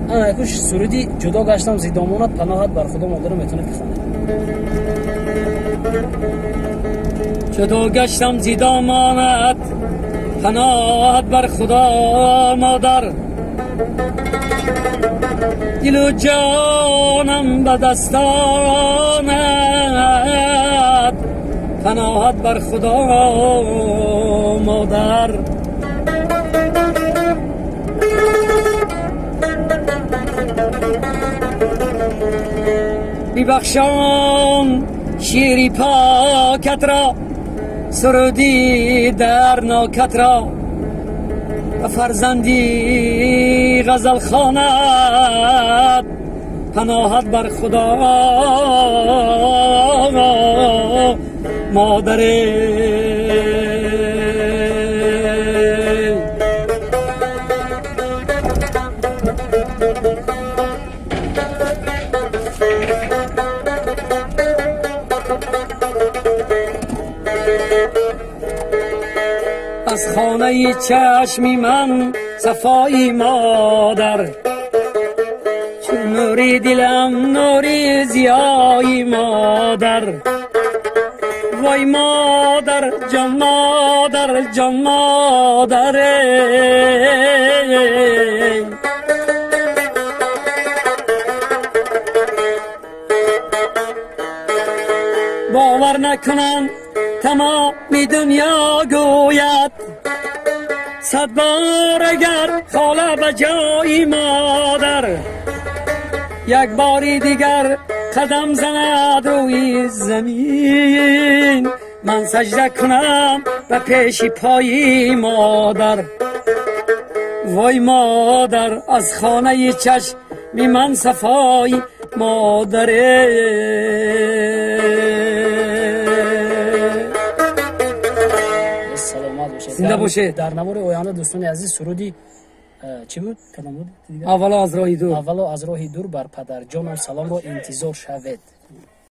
انا یکوش سرودی جدا گشتم زیدامونت پناهت بر خدا مادرم میتونه بخونه. جدا گشتم زیدامونت پناهت بر خدا مادر، دل و جانم به دستانت پناهت بر خدا مادر. ببخشم شیری پاکت را، سرودی در ناکت را، فرزندی غزل خواند پناهت بر خدا مادره. از خانه چشمی من صفایی مادر، چون نوری دلم نوری زیایی مادر. وای مادر جان مادر جان مادر، باور نکنم تمام دنیا گوید، صد بار اگر خاله به جای مادر، یک باری دیگر قدم زند روی زمین، من سجده کنم به پیش پای مادر. وای مادر از خانه چشم من صفای مادره. زنده باشه. در نوار آینده دوستان عزیز سرودی چی بود؟ کدام بود؟ اولا از راه دور. اولا از راه دور بر پدر جانم سلام را انتظار شود.